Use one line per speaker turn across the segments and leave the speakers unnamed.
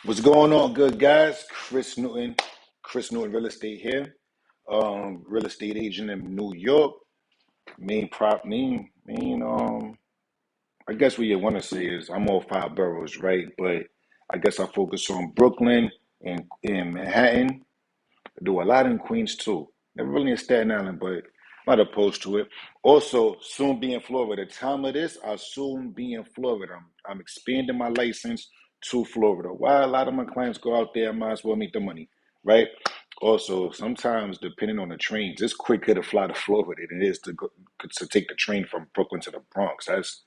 What's going on, good guys? Chris Newton Real Estate here. Real estate agent in New York. I guess what you want to say is I'm all five boroughs, right? But I guess I focus on Brooklyn and in Manhattan. I do a lot in Queens too. Never really in Staten Island, but not opposed to it. Also, soon be in Florida. The time of this, I'll soon be in Florida. I'm expanding my license to Florida. Why a lot of my clients go out there, I might as well make the money, right? Also, sometimes depending on the trains, it's quicker to fly to Florida than it is to take the train from Brooklyn to the Bronx. That's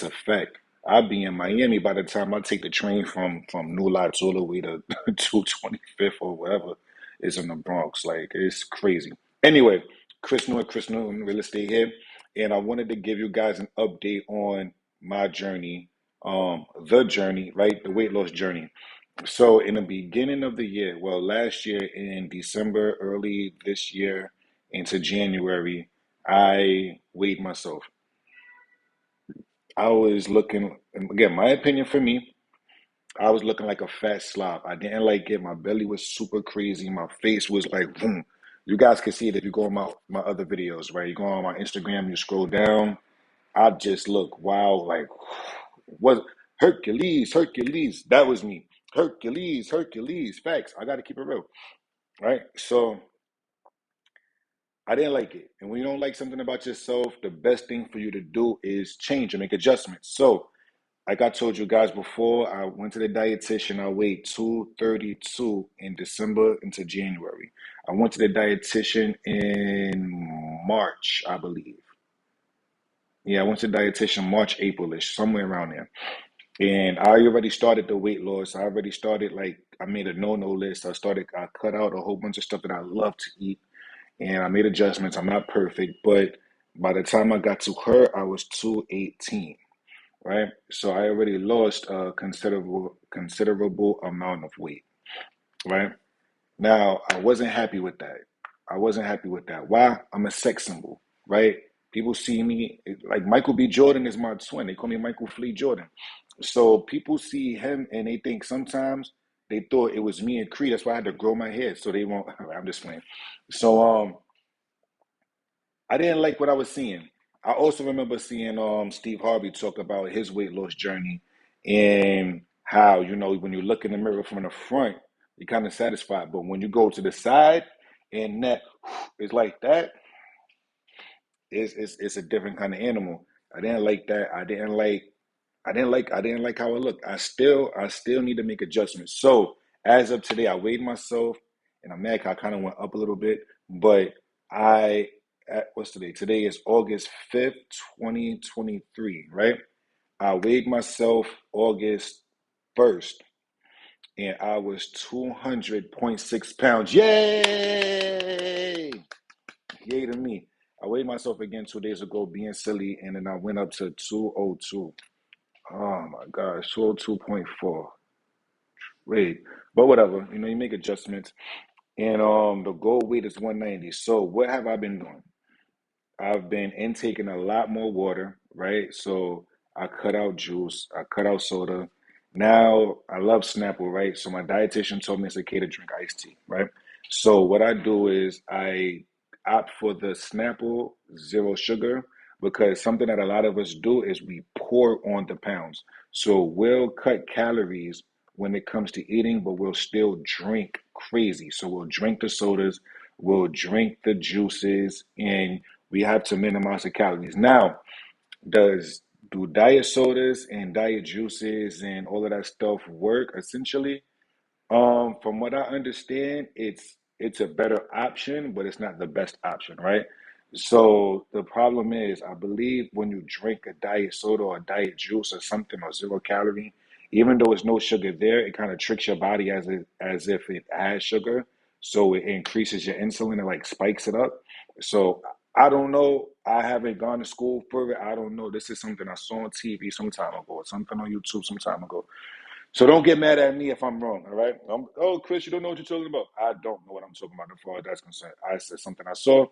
a fact. I'll be in Miami by the time I take the train from New Lights all the way to 225th or whatever is in the Bronx. Like, it's crazy. Anyway, Chris Newton, Real Estate here, and I wanted to give you guys an update on my journey, the journey, right? The weight loss journey. So in the beginning of the year, well, last year in December, early this year into January, I weighed myself. I was looking, and again, my opinion for me, I was looking like a fat slob. I didn't like it. My belly was super crazy. My face was like, boom. You guys can see it if you go on my other videos, right? You go on my Instagram, you scroll down. I just look wild, like, what? Hercules. That was me. Hercules. Facts. I got to keep it real, right? So I didn't like it. And when you don't like something about yourself, the best thing for you to do is change and make adjustments. So like I told you guys before, I went to the dietitian. I weighed 232 in December into January. I went to the dietitian in March, I believe. Yeah, I went to the dietitian March, Aprilish, somewhere around there. And I already started the weight loss. I already started, like, I made a no-no list. I cut out a whole bunch of stuff that I love to eat. And I made adjustments. I'm not perfect, but by the time I got to her, I was 218. Right? So I already lost a considerable amount of weight, right? Now, I wasn't happy with that. I wasn't happy with that. Why? I'm a sex symbol, right? People see me like Michael B. Jordan is my twin. They call me Michael Flee Jordan. So people see him and they think sometimes they thought it was me and Creed. That's why I had to grow my hair so they won't. I'm just playing. So I didn't like what I was seeing. I also remember seeing Steve Harvey talk about his weight loss journey and how, when you look in the mirror from the front, you're kind of satisfied. But when you go to the side and that is like that, it's a different kind of animal. I didn't like that. I didn't like how I looked. I still need to make adjustments. So as of today, I weighed myself and I'm mad 'cause I kind of went up a little bit, but I what's today? Today is August 5th, 2023, right? I weighed myself August 1st and I was 200.6 pounds. Yay! Yay to me. I weighed myself again 2 days ago being silly and then I went up to 202. Oh my gosh, 202.4. Wait, but whatever, you make adjustments. And the goal weight is 190. So what have I been doing? I've been intaking a lot more water, right? So I cut out juice, I cut out soda. Now I love Snapple, right? So my dietitian told me it's okay to drink iced tea, right? So what I do is I opt for the Snapple zero sugar because something that a lot of us do is we pour on the pounds. So we'll cut calories when it comes to eating, but we'll still drink crazy. So we'll drink the sodas, we'll drink the juices, and we have to minimize the calories. Now, does do diet sodas and diet juices and all of that stuff work? Essentially, from what I understand, it's a better option, but it's not the best option, right? So the problem is, I believe when you drink a diet soda or a diet juice or something or zero calorie, even though it's no sugar there, it kind of tricks your body as if it has sugar. So it increases your insulin and like spikes it up. So I don't know. I haven't gone to school for it. I don't know. This is something I saw on TV some time ago, or something on YouTube some time ago. So don't get mad at me if I'm wrong, all right? Oh, Chris, you don't know what you're talking about. I don't know what I'm talking about as far as that's concerned. I said something I saw.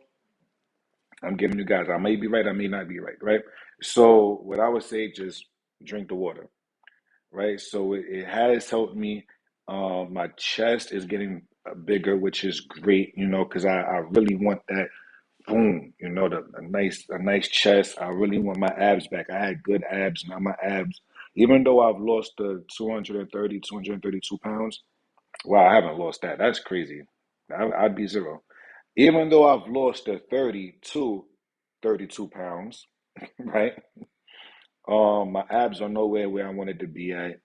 I'm giving you guys. I may be right. I may not be right, right? So what I would say, just drink the water, right? So it has helped me. My chest is getting bigger, which is great, because I really want that boom, a nice chest. I really want my abs back. I had good abs. Now my abs, even though I've lost the 232 pounds, wow, I haven't lost that. That's crazy. I'd be zero. Even though I've lost the 32 pounds, right? My abs are nowhere where I wanted to be at.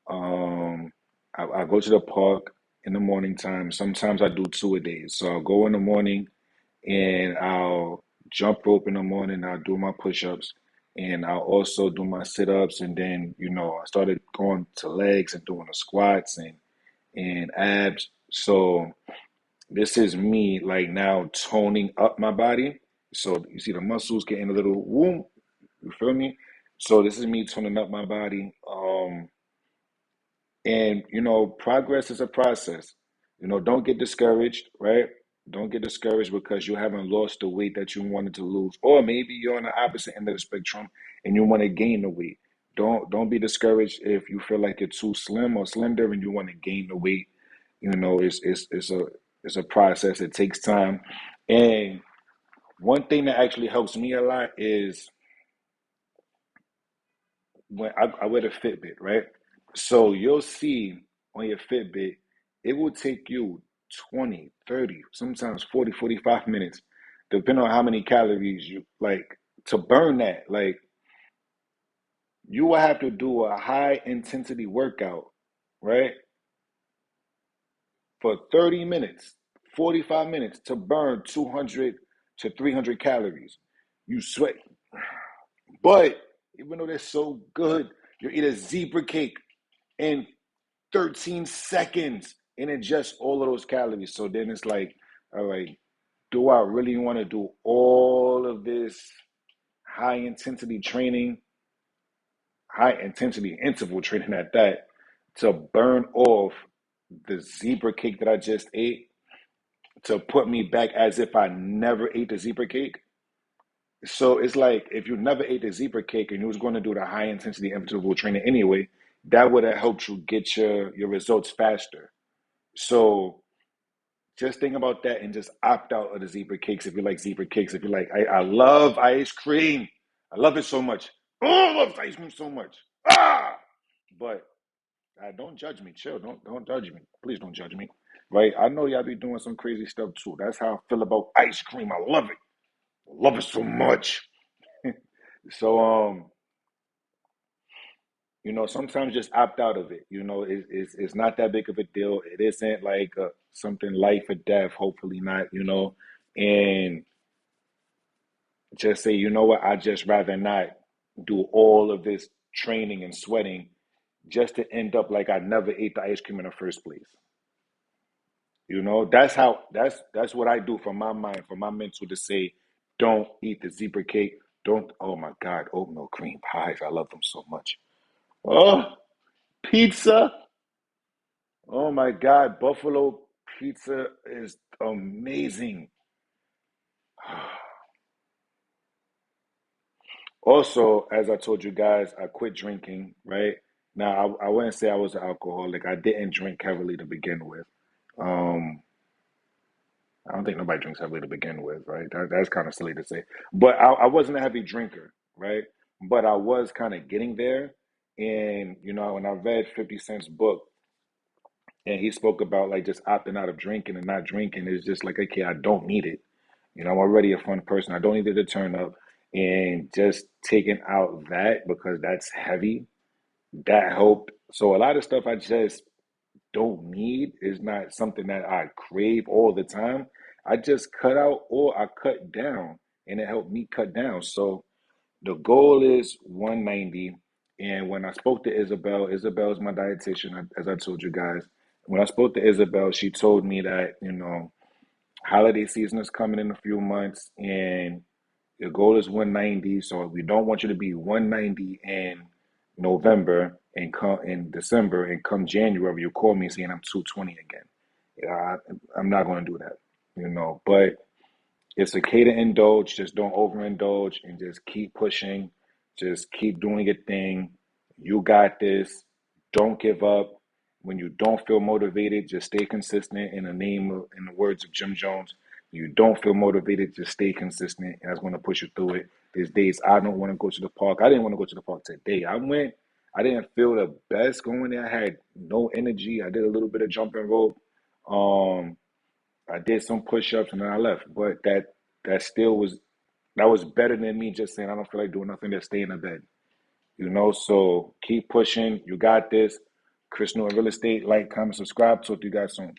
Um, I go to the park in the morning time. Sometimes I do two a day. So I'll go in the morning and I'll jump rope in the morning. I'll do my push-ups and I'll also do my sit-ups. And then, I started going to legs and doing the squats and abs. So this is me like now toning up my body. So you see the muscles getting a little womb. You feel me? So this is me toning up my body. And progress is a process. Don't get discouraged, right? Don't get discouraged because you haven't lost the weight that you wanted to lose. Or maybe you're on the opposite end of the spectrum and you want to gain the weight. Don't be discouraged if you feel like you're too slim or slender and you want to gain the weight. It's a process. It takes time. And one thing that actually helps me a lot is when I wear the Fitbit, right? So you'll see on your Fitbit, it will take you 20, 30, sometimes 40, 45 minutes, depending on how many calories you like to burn that. Like you will have to do a high intensity workout, right? For 30 minutes, 45 minutes to burn 200 to 300 calories. You sweat. But even though they're so good, you eat a zebra cake in 13 seconds and ingest all of those calories. So then it's like, all right, do I really want to do all of this high intensity training, high intensity interval training at that, to burn off the zebra cake that I just ate, to put me back as if I never ate the zebra cake? So it's like if you never ate the zebra cake and you was going to do the high intensity interval training anyway, that would have helped you get your results faster. So just think about that and just opt out of the zebra cakes if you like zebra cakes. If you like, I love ice cream. I love it so much. Oh, I love ice cream so much. Ah, but don't judge me. Chill. Don't judge me. Please don't judge me. Right? I know y'all be doing some crazy stuff too. That's how I feel about ice cream. I love it. I love it so much. So sometimes just opt out of it. It's not that big of a deal. It isn't like something life or death. Hopefully not. And just say, you know what, I just rather not do all of this training and sweating just to end up like I never ate the ice cream in the first place. That's what I do for my mind, for my mental to say, don't eat the zebra cake. Don't, oh my God, oatmeal cream pies. I love them so much. Oh, pizza. Oh my God, buffalo pizza is amazing. Also, as I told you guys, I quit drinking, right? Now, I wouldn't say I was an alcoholic. I didn't drink heavily to begin with. Um, I don't think nobody drinks heavily to begin with, right? That's kind of silly to say. But I wasn't a heavy drinker, right? But I was kind of getting there. And, when I read 50 Cent's book and he spoke about like just opting out of drinking and not drinking, it's just like, okay, I don't need it. I'm already a fun person. I don't need it to turn up. And just taking out that because that's heavy, that helped. So a lot of stuff I just don't need is not something that I crave all the time. I just cut out or I cut down and it helped me cut down. So the goal is 190. And when I spoke to Isabel, Isabel is my dietitian, as I told you guys. When I spoke to Isabel, she told me that, holiday season is coming in a few months and your goal is 190. So we don't want you to be 190 in November and come in December and come January, you call me saying I'm 220 again. I'm not going to do that, but it's okay to indulge. Just don't overindulge and just keep pushing. Just keep doing your thing. You got this. Don't give up. When you don't feel motivated, just stay consistent. In the words of Jim Jones, you don't feel motivated, just stay consistent, and that's going to push you through it. There's days I don't want to go to the park. I didn't want to go to the park today. I went. I didn't feel the best going there. I had no energy. I did a little bit of jumping rope. Um, I did some push-ups and then I left. But that still was that was better than me just saying I don't feel like doing nothing. Just stay in the bed. So keep pushing. You got this. Chris New in Real Estate. Like, comment, subscribe. Talk to you guys soon.